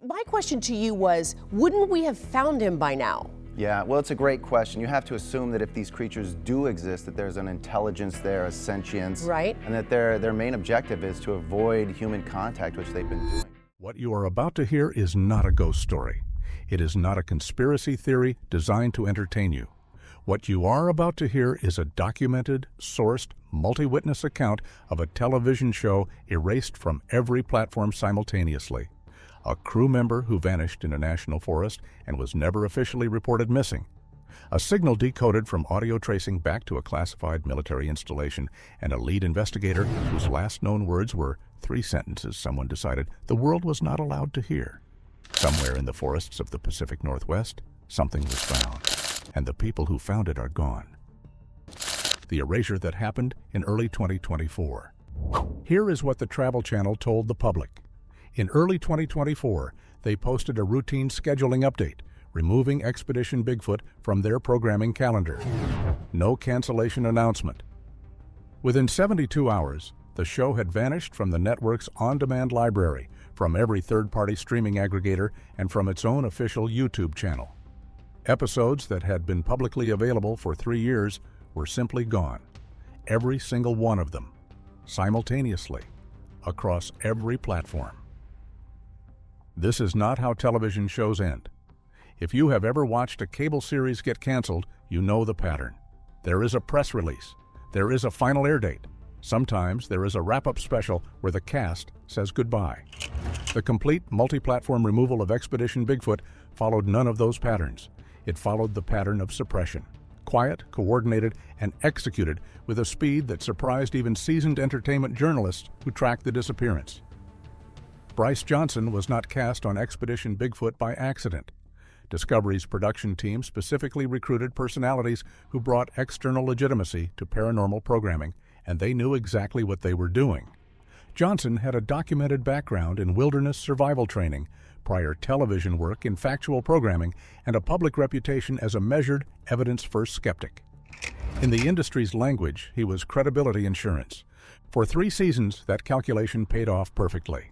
my question to you was, wouldn't we have found him by now? Yeah, well, it's a great question. You have to assume that if these creatures do exist, that there's an intelligence there, a sentience, right? And that their main objective is to avoid human contact, which they've been doing. What you are about to hear is not a ghost story. It is not a conspiracy theory designed to entertain you. What you are about to hear is a documented, sourced, multi-witness account of a television show erased from every platform simultaneously. A crew member who vanished in a national forest and was never officially reported missing. A signal decoded from audio tracing back to a classified military installation, and a lead investigator whose last known words were 3 sentences someone decided the world was not allowed to hear. Somewhere in the forests of the Pacific Northwest, something was found, and the people who found it are gone. The erasure that happened in early 2024. Here is what the Travel Channel told the public. In early 2024, they posted a routine scheduling update, removing Expedition Bigfoot from their programming calendar. No cancellation announcement. Within 72 hours, the show had vanished from the network's on-demand library, from every third-party streaming aggregator, and from its own official YouTube channel. Episodes that had been publicly available for 3 years were simply gone. Every single one of them, simultaneously, across every platform. This is not how television shows end. If you have ever watched a cable series get canceled, you know the pattern. There is a press release. There is a final air date. Sometimes there is a wrap-up special where the cast says goodbye. The complete multi-platform removal of Expedition Bigfoot followed none of those patterns. It followed the pattern of suppression. Quiet, coordinated, and executed with a speed that surprised even seasoned entertainment journalists who tracked the disappearance. Bryce Johnson was not cast on Expedition Bigfoot by accident. Discovery's production team specifically recruited personalities who brought external legitimacy to paranormal programming, and they knew exactly what they were doing. Johnson had a documented background in wilderness survival training, prior television work in factual programming, and a public reputation as a measured, evidence-first skeptic. In the industry's language, he was credibility insurance. For 3 seasons, that calculation paid off perfectly.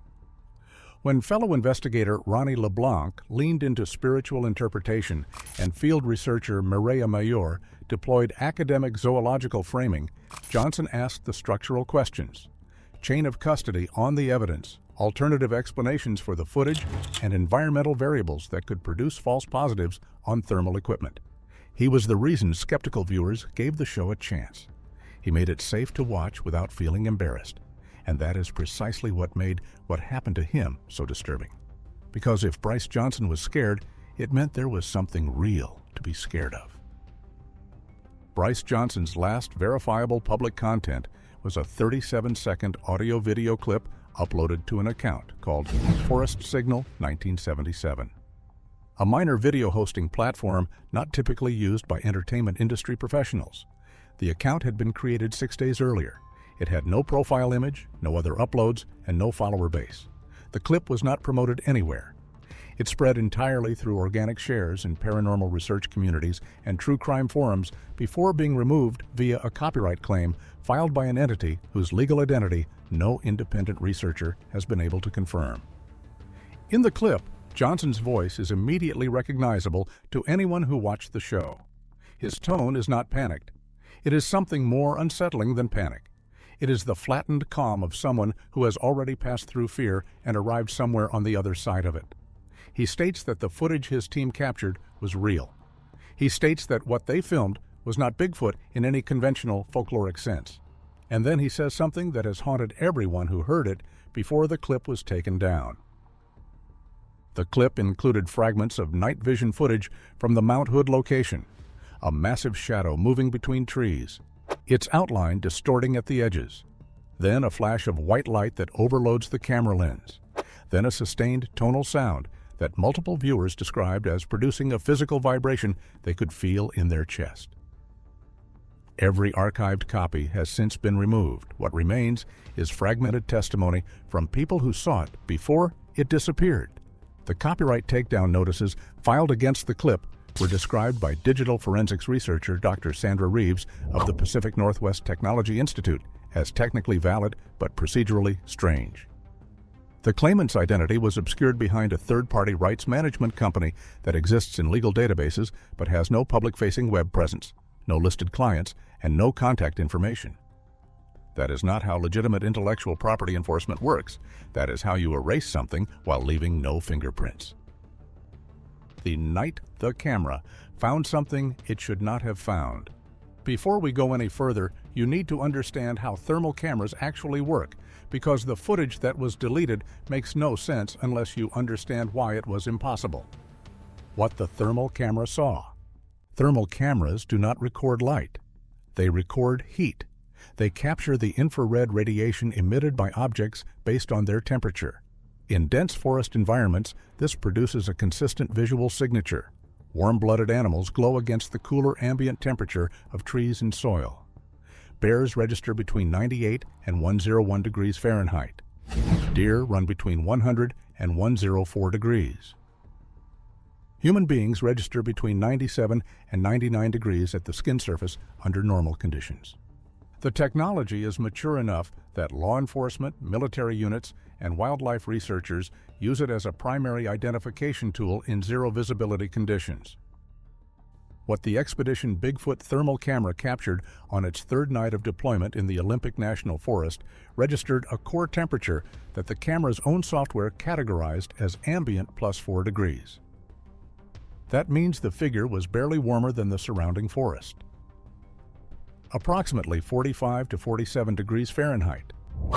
When fellow investigator Ronnie LeBlanc leaned into spiritual interpretation and field researcher Mireya Mayor deployed academic zoological framing, Johnson asked the structural questions: chain of custody on the evidence, alternative explanations for the footage, and environmental variables that could produce false positives on thermal equipment. He was the reason skeptical viewers gave the show a chance. He made it safe to watch without feeling embarrassed. And that is precisely what made what happened to him so disturbing. Because if Bryce Johnson was scared, it meant there was something real to be scared of. Bryce Johnson's last verifiable public content was a 37-second audio-video clip uploaded to an account called Forest Signal 1977. A minor video hosting platform not typically used by entertainment industry professionals. The account had been created 6 days earlier. It had no profile image, no other uploads, and no follower base. The clip was not promoted anywhere. It spread entirely through organic shares in paranormal research communities and true crime forums before being removed via a copyright claim filed by an entity whose legal identity no independent researcher has been able to confirm. In the clip, Johnson's voice is immediately recognizable to anyone who watched the show. His tone is not panicked. It is something more unsettling than panic. It is the flattened calm of someone who has already passed through fear and arrived somewhere on the other side of it. He states that the footage his team captured was real. He states that what they filmed was not Bigfoot in any conventional folkloric sense. And then he says something that has haunted everyone who heard it before the clip was taken down. The clip included fragments of night vision footage from the Mount Hood location, a massive shadow moving between trees, its outline distorting at the edges, then a flash of white light that overloads the camera lens, then a sustained tonal sound that multiple viewers described as producing a physical vibration they could feel in their chest. Every archived copy has since been removed. What remains is fragmented testimony from people who saw it before it disappeared. The copyright takedown notices filed against the clip were described by digital forensics researcher Dr. Sandra Reeves of the Pacific Northwest Technology Institute as technically valid but procedurally strange. The claimant's identity was obscured behind a third-party rights management company that exists in legal databases but has no public-facing web presence, no listed clients, and no contact information. That is not how legitimate intellectual property enforcement works. That is how you erase something while leaving no fingerprints. The night the camera found something it should not have found. Before we go any further, you need to understand how thermal cameras actually work, because the footage that was deleted makes no sense unless you understand why it was impossible. What the thermal camera saw. Thermal cameras do not record light. They record heat. They capture the infrared radiation emitted by objects based on their temperature. In dense forest environments, this produces a consistent visual signature. Warm-blooded animals glow against the cooler ambient temperature of trees and soil. Bears register between 98 and 101 degrees Fahrenheit. Deer run between 100 and 104 degrees. Human beings register between 97 and 99 degrees at the skin surface under normal conditions. The technology is mature enough that law enforcement, military units, and wildlife researchers use it as a primary identification tool in zero-visibility conditions. What the Expedition Bigfoot thermal camera captured on its third night of deployment in the Olympic National Forest registered a core temperature that the camera's own software categorized as ambient plus 4 degrees. That means the figure was barely warmer than the surrounding forest. Approximately 45 to 47 degrees Fahrenheit.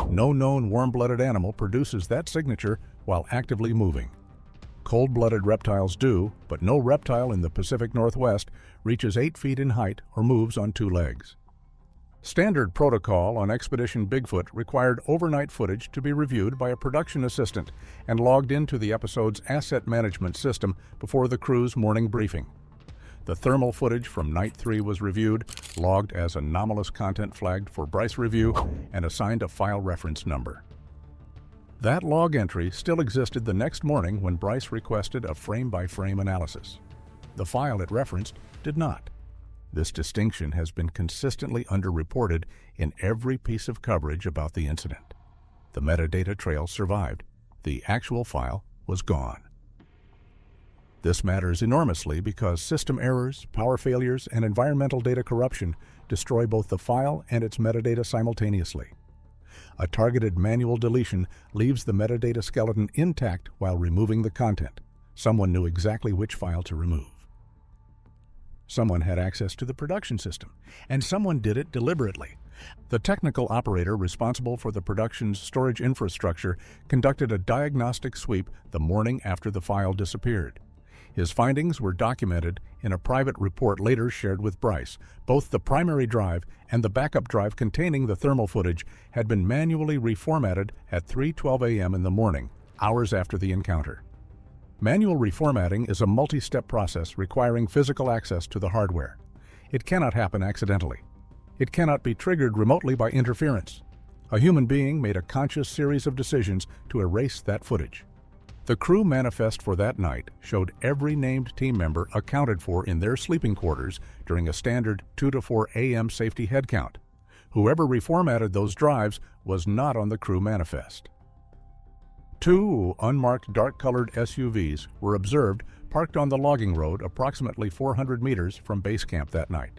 No known warm-blooded animal produces that signature while actively moving. Cold-blooded reptiles do, but no reptile in the Pacific Northwest reaches 8 feet in height or moves on 2 legs. Standard protocol on Expedition Bigfoot required overnight footage to be reviewed by a production assistant and logged into the episode's asset management system before the crew's morning briefing. The thermal footage from Night 3 was reviewed, logged as anomalous content flagged for Bryce review, and assigned a file reference number. That log entry still existed the next morning when Bryce requested a frame-by-frame analysis. The file it referenced did not. This distinction has been consistently underreported in every piece of coverage about the incident. The metadata trail survived. The actual file was gone. This matters enormously because system errors, power failures, and environmental data corruption destroy both the file and its metadata simultaneously. A targeted manual deletion leaves the metadata skeleton intact while removing the content. Someone knew exactly which file to remove. Someone had access to the production system, and someone did it deliberately. The technical operator responsible for the production's storage infrastructure conducted a diagnostic sweep the morning after the file disappeared. His findings were documented in a private report later shared with Bryce. Both the primary drive and the backup drive containing the thermal footage had been manually reformatted at 3:12 a.m. in the morning, hours after the encounter. Manual reformatting is a multi-step process requiring physical access to the hardware. It cannot happen accidentally. It cannot be triggered remotely by interference. A human being made a conscious series of decisions to erase that footage. The crew manifest for that night showed every named team member accounted for in their sleeping quarters during a standard 2 to 4 a.m. safety head count. Whoever reformatted those drives was not on the crew manifest. 2 unmarked dark-colored SUVs were observed parked on the logging road approximately 400 meters from base camp that night.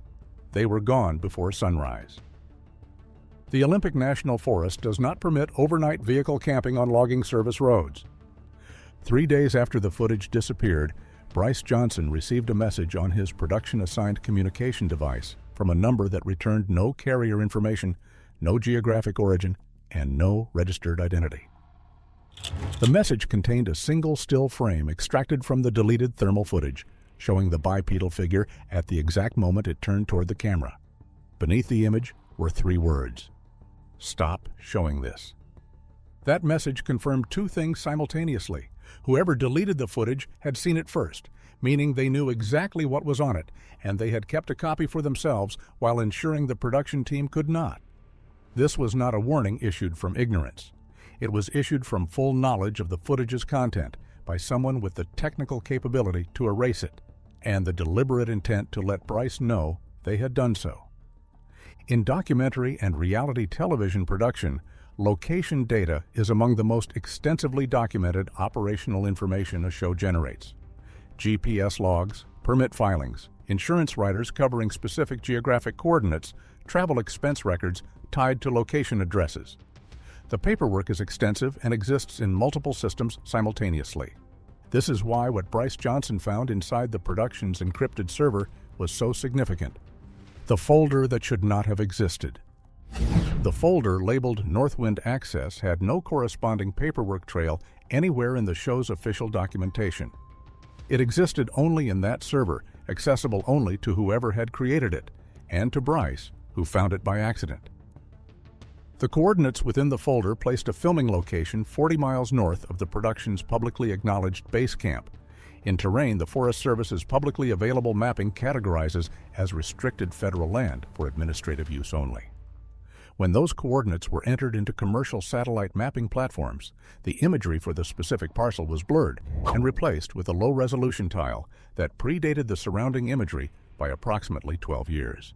They were gone before sunrise. The Olympic National Forest does not permit overnight vehicle camping on logging service roads. 3 days after the footage disappeared, Bryce Johnson received a message on his production-assigned communication device from a number that returned no carrier information, no geographic origin, and no registered identity. The message contained a single still frame extracted from the deleted thermal footage, showing the bipedal figure at the exact moment it turned toward the camera. Beneath the image were 3 words: "Stop showing this." That message confirmed 2 things simultaneously. Whoever deleted the footage had seen it first, meaning they knew exactly what was on it, and they had kept a copy for themselves while ensuring the production team could not. This was not a warning issued from ignorance. It was issued from full knowledge of the footage's content by someone with the technical capability to erase it, and the deliberate intent to let Bryce know they had done so. In documentary and reality television production, Location data is among the most extensively documented operational information a show generates. GPS logs, permit filings, insurance riders covering specific geographic coordinates, travel expense records tied to location addresses. The paperwork is extensive and exists in multiple systems simultaneously. This is why what Bryce Johnson found inside the production's encrypted server was so significant. The folder that should not have existed. The folder labeled Northwind Access had no corresponding paperwork trail anywhere in the show's official documentation. It existed only in that server, accessible only to whoever had created it, and to Bryce, who found it by accident. The coordinates within the folder placed a filming location 40 miles north of the production's publicly acknowledged base camp. In terrain, the Forest Service's publicly available mapping categorizes as restricted federal land for administrative use only. When those coordinates were entered into commercial satellite mapping platforms, the imagery for the specific parcel was blurred and replaced with a low-resolution tile that predated the surrounding imagery by approximately 12 years.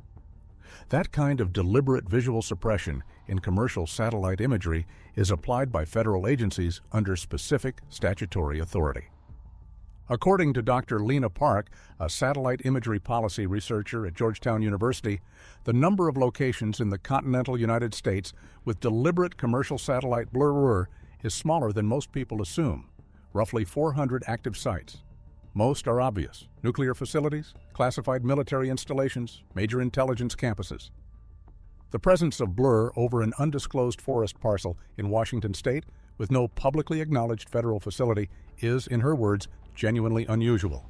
That kind of deliberate visual suppression in commercial satellite imagery is applied by federal agencies under specific statutory authority. According to Dr. Lena Park, a satellite imagery policy researcher at Georgetown University, the number of locations in the continental United States with deliberate commercial satellite blurrer is smaller than most people assume, roughly 400 active sites. Most are obvious: nuclear facilities, classified military installations, major intelligence campuses. The presence of blur over an undisclosed forest parcel in Washington state with no publicly acknowledged federal facility is, in her words, genuinely unusual.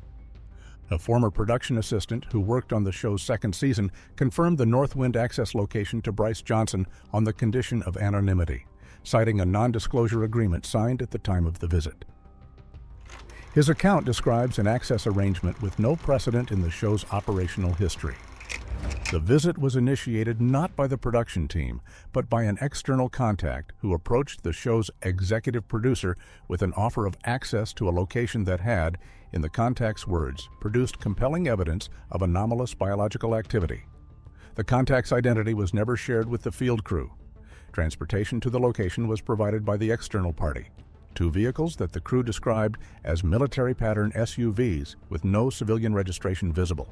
A former production assistant who worked on the show's second season confirmed the Northwind Access location to Bryce Johnson on the condition of anonymity, citing a non-disclosure agreement signed at the time of the visit. His account describes an access arrangement with no precedent in the show's operational history. The visit was initiated not by the production team, but by an external contact who approached the show's executive producer with an offer of access to a location that had, in the contact's words, produced compelling evidence of anomalous biological activity. The contact's identity was never shared with the field crew. Transportation to the location was provided by the external party. 2 vehicles that the crew described as military-pattern SUVs with no civilian registration visible.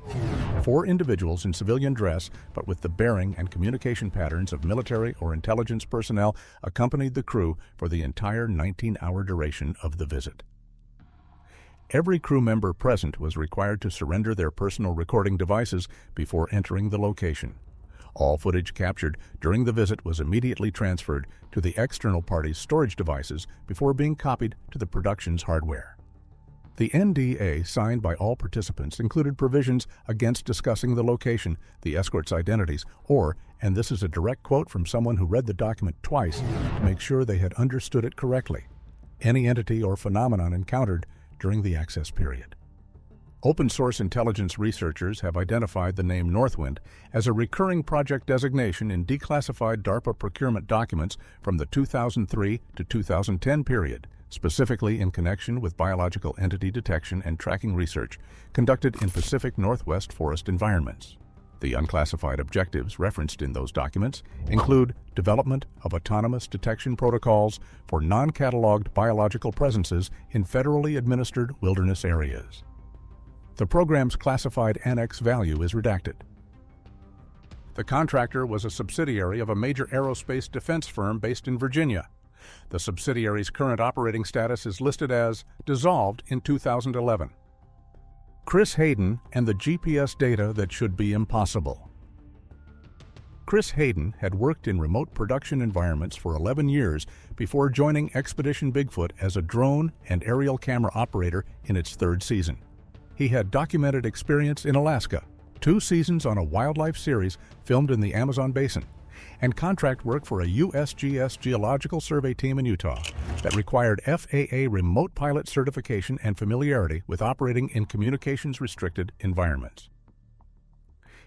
4 individuals in civilian dress but with the bearing and communication patterns of military or intelligence personnel accompanied the crew for the entire 19-hour duration of the visit. Every crew member present was required to surrender their personal recording devices before entering the location. All footage captured during the visit was immediately transferred to the external party's storage devices before being copied to the production's hardware. The NDA signed by all participants included provisions against discussing the location, the escorts' identities, or, and this is a direct quote from someone who read the document twice to make sure they had understood it correctly, any entity or phenomenon encountered during the access period. Open-source intelligence researchers have identified the name Northwind as a recurring project designation in declassified DARPA procurement documents from the 2003 to 2010 period, specifically in connection with biological entity detection and tracking research conducted in Pacific Northwest forest environments. The unclassified objectives referenced in those documents include development of autonomous detection protocols for non-cataloged biological presences in federally administered wilderness areas. The program's classified annex value is redacted. The contractor was a subsidiary of a major aerospace defense firm based in Virginia. The subsidiary's current operating status is listed as dissolved in 2011. Chris Hayden and the GPS data that should be impossible. Chris Hayden had worked in remote production environments for 11 years before joining Expedition Bigfoot as a drone and aerial camera operator in its 3rd season. He had documented experience in Alaska, 2 seasons on a wildlife series filmed in the Amazon basin, and contract work for a USGS geological survey team in Utah that required FAA remote pilot certification and familiarity with operating in communications-restricted environments.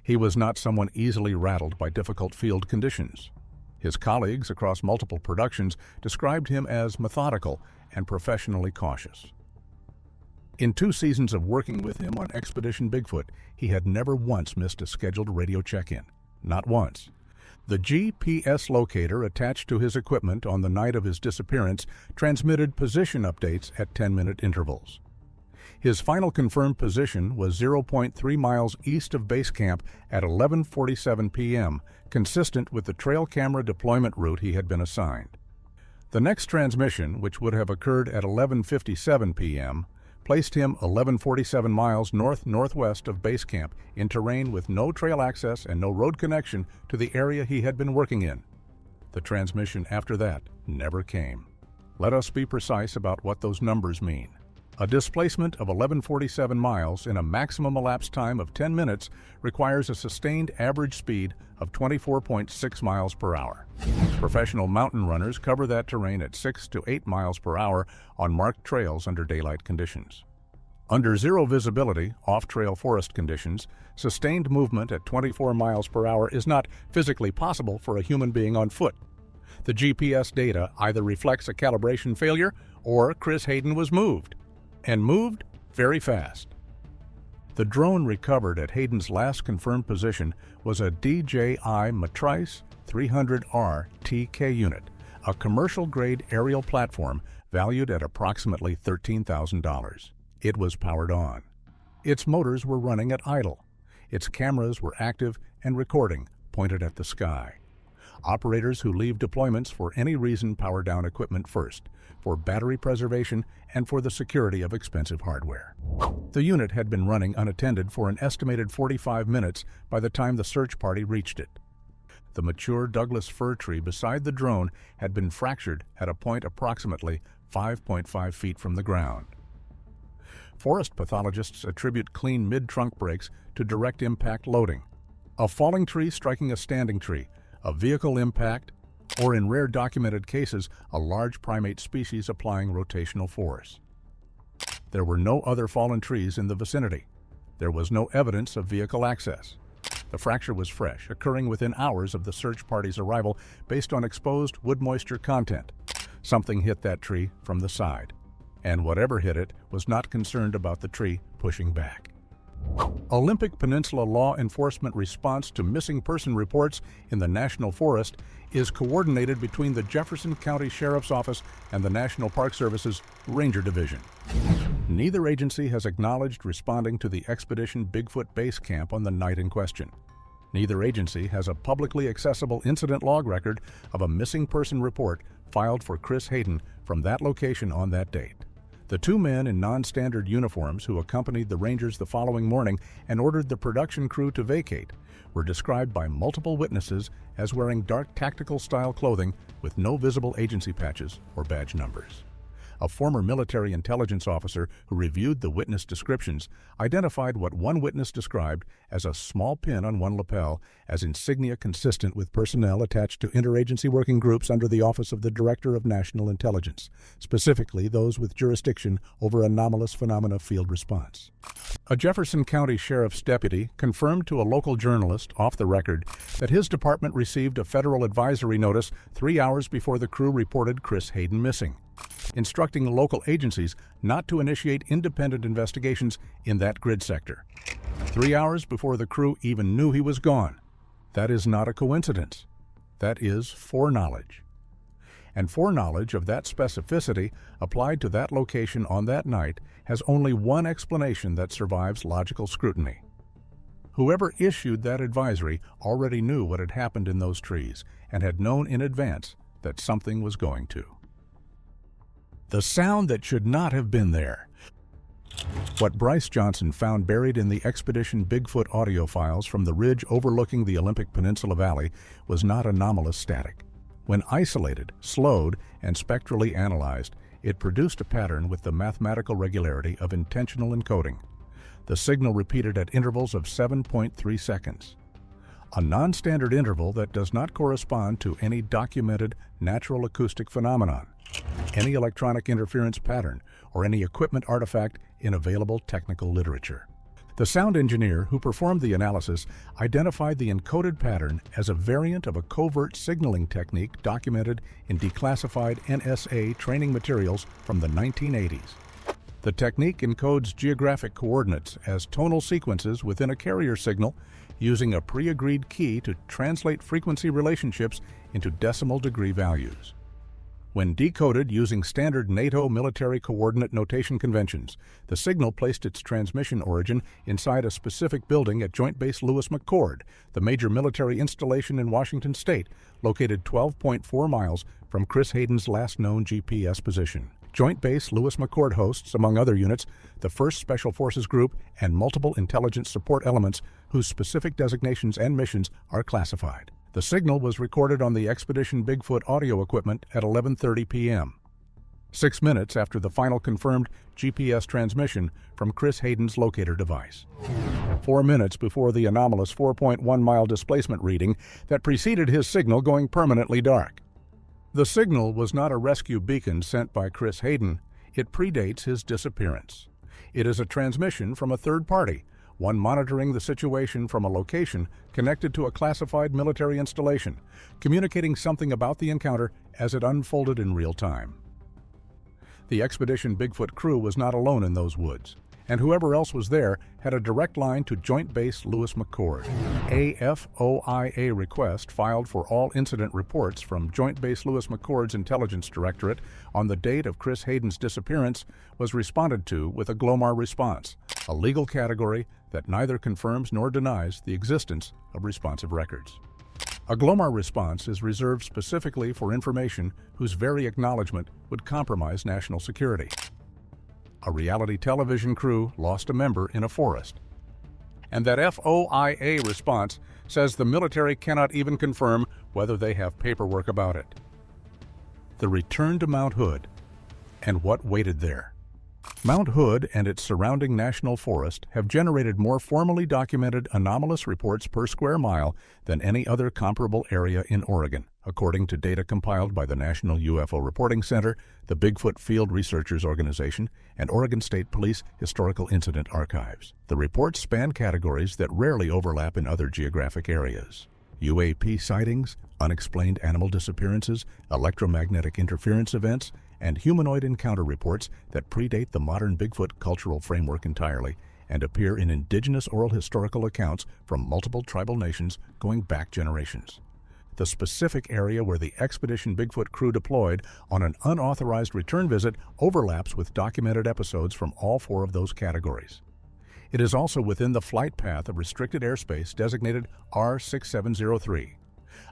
He was not someone easily rattled by difficult field conditions. His colleagues across multiple productions described him as methodical and professionally cautious. In 2 seasons of working with him on Expedition Bigfoot, he had never once missed a scheduled radio check-in. Not once. The GPS locator attached to his equipment on the night of his disappearance transmitted position updates at 10-minute intervals. His final confirmed position was 0.3 miles east of base camp at 11:47 p.m., consistent with the trail camera deployment route he had been assigned. The next transmission, which would have occurred at 11:57 p.m., placed him 11:47 miles north-northwest of base camp in terrain with no trail access and no road connection to the area he had been working in. The transmission after that never came. Let us be precise about what those numbers mean. A displacement of 11:47 miles in a maximum elapsed time of 10 minutes requires a sustained average speed of 24.6 miles per hour. Professional mountain runners cover that terrain at 6 to 8 miles per hour on marked trails under daylight conditions. Under zero visibility, off-trail forest conditions, sustained movement at 24 miles per hour is not physically possible for a human being on foot. The GPS data either reflects a calibration failure or Chris Hayden was moved, and moved very fast. The drone recovered at Hayden's last confirmed position was a DJI Matrice 300R TK unit, a commercial-grade aerial platform valued at approximately $13,000. It was powered on. Its motors were running at idle. Its cameras were active and recording, pointed at the sky. Operators who leave deployments for any reason power down equipment first, for battery preservation and for the security of expensive hardware. The unit had been running unattended for an estimated 45 minutes by the time the search party reached it. The mature Douglas fir tree beside the drone had been fractured at a point approximately 5.5 feet from the ground. Forest pathologists attribute clean mid-trunk breaks to direct impact loading. A falling tree striking a standing tree, a vehicle impact, or in rare documented cases, a large primate species applying rotational force. There were no other fallen trees in the vicinity. There was no evidence of vehicle access. The fracture was fresh, occurring within hours of the search party's arrival based on exposed wood moisture content. Something hit that tree from the side, and whatever hit it was not concerned about the tree pushing back. Olympic Peninsula law enforcement response to missing person reports in the National Forest is coordinated between the Jefferson County Sheriff's Office and the National Park Service's Ranger Division. Neither agency has acknowledged responding to the Expedition Bigfoot Base Camp on the night in question. Neither agency has a publicly accessible incident log record of a missing person report filed for Chris Hayden from that location on that date. The two men in non-standard uniforms who accompanied the Rangers the following morning and ordered the production crew to vacate were described by multiple witnesses as wearing dark tactical-style clothing with no visible agency patches or badge numbers. A former military intelligence officer who reviewed the witness descriptions identified what one witness described as a small pin on one lapel as insignia consistent with personnel attached to interagency working groups under the Office of the Director of National Intelligence, specifically those with jurisdiction over anomalous phenomena field response. A Jefferson County Sheriff's deputy confirmed to a local journalist off the record that his department received a federal advisory notice 3 hours before the crew reported Chris Hayden missing, instructing local agencies not to initiate independent investigations in that grid sector. 3 hours before the crew even knew he was gone. That is not a coincidence. That is foreknowledge. And foreknowledge of that specificity applied to that location on that night has only one explanation that survives logical scrutiny. Whoever issued that advisory already knew what had happened in those trees and had known in advance that something was going to. The sound that should not have been there. What Bryce Johnson found buried in the Expedition Bigfoot audio files from the ridge overlooking the Olympic Peninsula Valley was not anomalous static. When isolated, slowed, and spectrally analyzed, it produced a pattern with the mathematical regularity of intentional encoding. The signal repeated at intervals of 7.3 seconds. A non-standard interval that does not correspond to any documented natural acoustic phenomenon, any electronic interference pattern, or any equipment artifact in available technical literature. The sound engineer who performed the analysis identified the encoded pattern as a variant of a covert signaling technique documented in declassified NSA training materials from the 1980s. The technique encodes geographic coordinates as tonal sequences within a carrier signal using a pre-agreed key to translate frequency relationships into decimal degree values. When decoded using standard NATO military coordinate notation conventions, the signal placed its transmission origin inside a specific building at Joint Base Lewis McChord, the major military installation in Washington state, located 12.4 miles from Chris Hayden's last known GPS position. Joint Base Lewis McChord hosts, among other units, the 1st Special Forces Group and multiple intelligence support elements whose specific designations and missions are classified. The signal was recorded on the Expedition Bigfoot audio equipment at 11:30 p.m., 6 minutes after the final confirmed GPS transmission from Chris Hayden's locator device. 4 minutes before the anomalous 4.1-mile displacement reading that preceded his signal going permanently dark. The signal was not a rescue beacon sent by Chris Hayden. It predates his disappearance. It is a transmission from a third party, one monitoring the situation from a location connected to a classified military installation, communicating something about the encounter as it unfolded in real time. The Expedition Bigfoot crew was not alone in those woods, and whoever else was there had a direct line to Joint Base Lewis McChord. A FOIA request filed for all incident reports from Joint Base Lewis McChord's Intelligence Directorate on the date of Chris Hayden's disappearance was responded to with a GLOMAR response, a legal category that neither confirms nor denies the existence of responsive records. A GLOMAR response is reserved specifically for information whose very acknowledgement would compromise national security. A reality television crew lost a member in a forest. And that FOIA response says the military cannot even confirm whether they have paperwork about it. The return to Mount Hood and what waited there. Mount Hood and its surrounding national forest have generated more formally documented anomalous reports per square mile than any other comparable area in Oregon, according to data compiled by the National UFO Reporting Center, the Bigfoot Field Researchers Organization, and Oregon State Police Historical Incident Archives. The reports span categories that rarely overlap in other geographic areas: UAP sightings, unexplained animal disappearances, electromagnetic interference events, and humanoid encounter reports that predate the modern Bigfoot cultural framework entirely and appear in indigenous oral historical accounts from multiple tribal nations going back generations. The specific area where the Expedition Bigfoot crew deployed on an unauthorized return visit overlaps with documented episodes from all 4 of those categories. It is also within the flight path of restricted airspace designated R6703,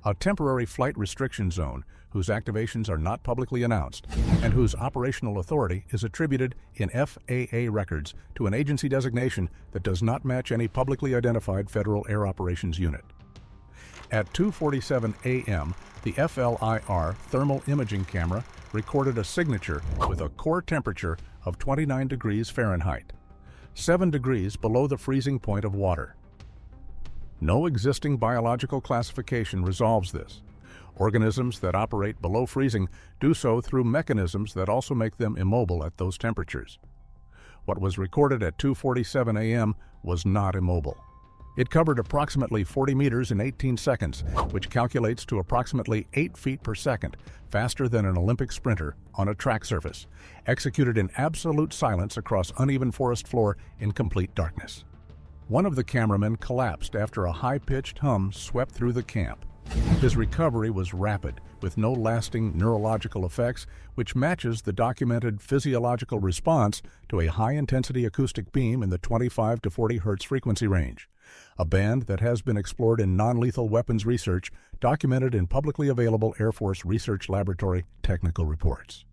a temporary flight restriction zone whose activations are not publicly announced and whose operational authority is attributed in FAA records to an agency designation that does not match any publicly identified Federal Air Operations Unit. At 2:47 a.m., the FLIR thermal imaging camera recorded a signature with a core temperature of 29 degrees Fahrenheit, 7 degrees below the freezing point of water. No existing biological classification resolves this. Organisms that operate below freezing do so through mechanisms that also make them immobile at those temperatures. What was recorded at 2:47 a.m. was not immobile. It covered approximately 40 meters in 18 seconds, which calculates to approximately 8 feet per second, faster than an Olympic sprinter on a track surface, executed in absolute silence across uneven forest floor in complete darkness. One of the cameramen collapsed after a high-pitched hum swept through the camp. His recovery was rapid, with no lasting neurological effects, which matches the documented physiological response to a high-intensity acoustic beam in the 25 to 40 Hz frequency range, a band that has been explored in non-lethal weapons research documented in publicly available Air Force Research Laboratory technical reports.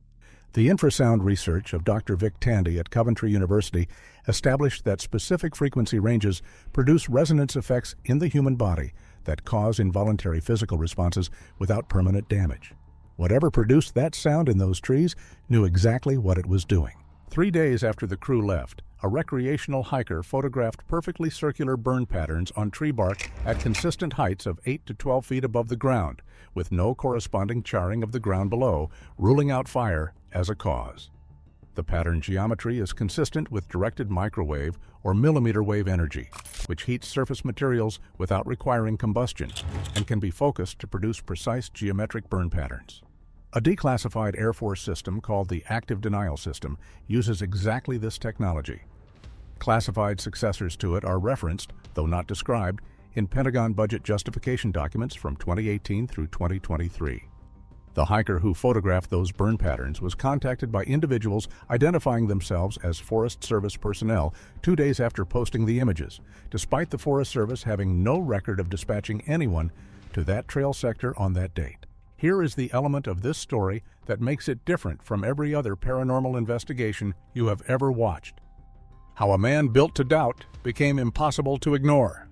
The infrasound research of Dr. Vic Tandy at Coventry University established that specific frequency ranges produce resonance effects in the human body that cause involuntary physical responses without permanent damage. Whatever produced that sound in those trees knew exactly what it was doing. 3 days after the crew left, a recreational hiker photographed perfectly circular burn patterns on tree bark at consistent heights of 8 to 12 feet above the ground, with no corresponding charring of the ground below, ruling out fire as a cause. The pattern geometry is consistent with directed microwave or millimeter wave energy, which heats surface materials without requiring combustion and can be focused to produce precise geometric burn patterns. A declassified Air Force system called the Active Denial System uses exactly this technology. Classified successors to it are referenced, though not described, in Pentagon budget justification documents from 2018 through 2023. The hiker who photographed those burn patterns was contacted by individuals identifying themselves as Forest Service personnel 2 days after posting the images, despite the Forest Service having no record of dispatching anyone to that trail sector on that date. Here is the element of this story that makes it different from every other paranormal investigation you have ever watched. How a man built to doubt became impossible to ignore.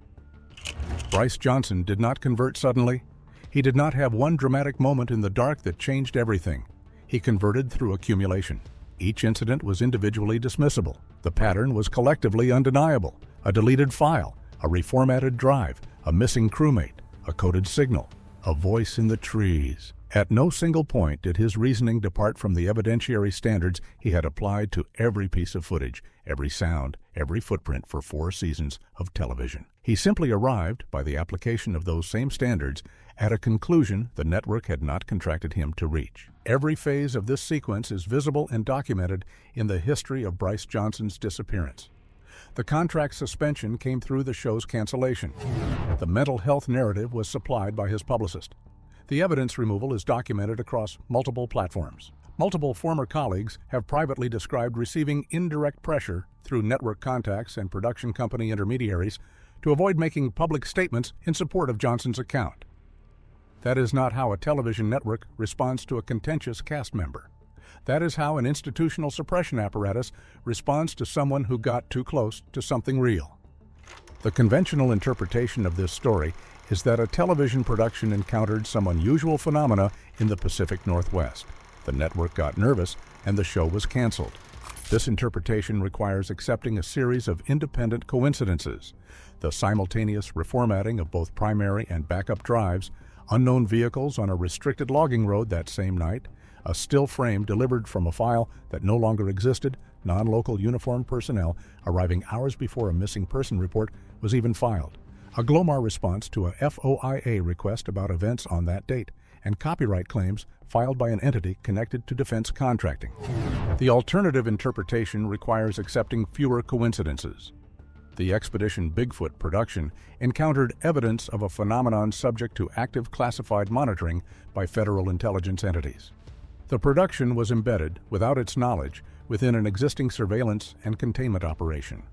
Bryce Johnson did not convert suddenly. He did not have one dramatic moment in the dark that changed everything. He converted through accumulation. Each incident was individually dismissible. The pattern was collectively undeniable. A deleted file, a reformatted drive, a missing crewmate, a coded signal, a voice in the trees. At no single point did his reasoning depart from the evidentiary standards he had applied to every piece of footage, every sound, every footprint for 4 seasons of television. He simply arrived, by the application of those same standards, at a conclusion the network had not contracted him to reach. Every phase of this sequence is visible and documented in the history of Bryce Johnson's disappearance. The contract suspension came through the show's cancellation. The mental health narrative was supplied by his publicist. The evidence removal is documented across multiple platforms. Multiple former colleagues have privately described receiving indirect pressure through network contacts and production company intermediaries to avoid making public statements in support of Johnson's account. That is not how a television network responds to a contentious cast member. That is how an institutional suppression apparatus responds to someone who got too close to something real. The conventional interpretation of this story is that a television production encountered some unusual phenomena in the Pacific Northwest. The network got nervous and the show was canceled. This interpretation requires accepting a series of independent coincidences: the simultaneous reformatting of both primary and backup drives, unknown vehicles on a restricted logging road that same night, a still frame delivered from a file that no longer existed, non-local uniformed personnel arriving hours before a missing person report was even filed, a Glomar response to a FOIA request about events on that date, and copyright claims filed by an entity connected to defense contracting. The alternative interpretation requires accepting fewer coincidences. The Expedition Bigfoot production encountered evidence of a phenomenon subject to active classified monitoring by federal intelligence entities. The production was embedded, without its knowledge, within an existing surveillance and containment operation.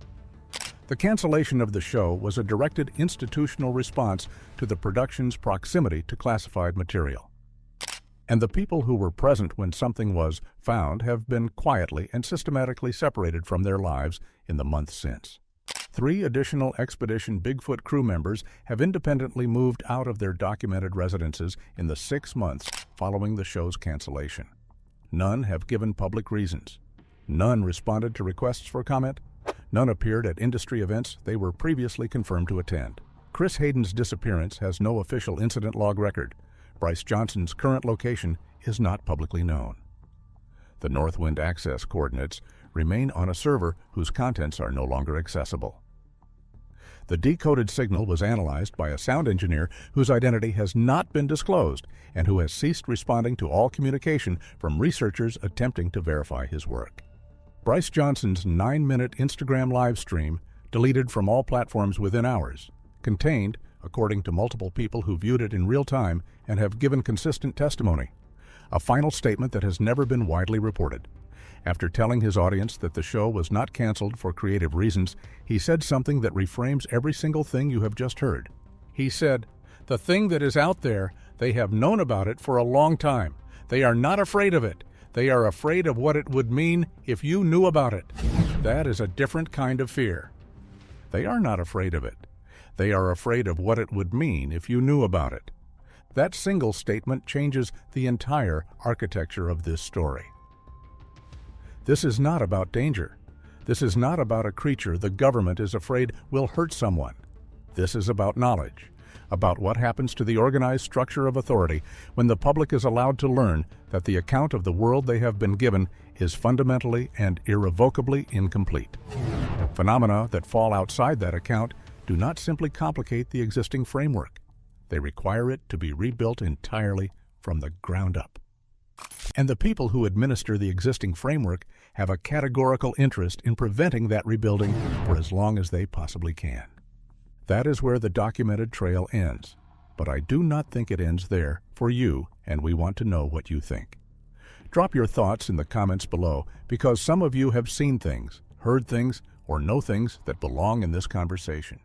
The cancellation of the show was a directed institutional response to the production's proximity to classified material. And the people who were present when something was found have been quietly and systematically separated from their lives in the months since. 3 additional Expedition Bigfoot crew members have independently moved out of their documented residences in the 6 months following the show's cancellation. None have given public reasons. None responded to requests for comment. None appeared at industry events they were previously confirmed to attend. Chris Hayden's disappearance has no official incident log record. Bryce Johnson's current location is not publicly known. The Northwind access coordinates remain on a server whose contents are no longer accessible. The decoded signal was analyzed by a sound engineer whose identity has not been disclosed and who has ceased responding to all communication from researchers attempting to verify his work. Bryce Johnson's 9-minute Instagram live stream, deleted from all platforms within hours, contained, according to multiple people who viewed it in real time and have given consistent testimony, a final statement that has never been widely reported. After telling his audience that the show was not canceled for creative reasons, he said something that reframes every single thing you have just heard. He said, "The thing that is out there, they have known about it for a long time. They are not afraid of it. They are afraid of what it would mean if you knew about it. That is a different kind of fear." They are not afraid of it. They are afraid of what it would mean if you knew about it. That single statement changes the entire architecture of this story. This is not about danger. This is not about a creature the government is afraid will hurt someone. This is about knowledge, about what happens to the organized structure of authority when the public is allowed to learn that the account of the world they have been given is fundamentally and irrevocably incomplete. Phenomena that fall outside that account do not simply complicate the existing framework. They require it to be rebuilt entirely from the ground up. And the people who administer the existing framework have a categorical interest in preventing that rebuilding for as long as they possibly can. That is where the documented trail ends. But I do not think it ends there for you, and we want to know what you think. Drop your thoughts in the comments below, because some of you have seen things, heard things, or know things that belong in this conversation.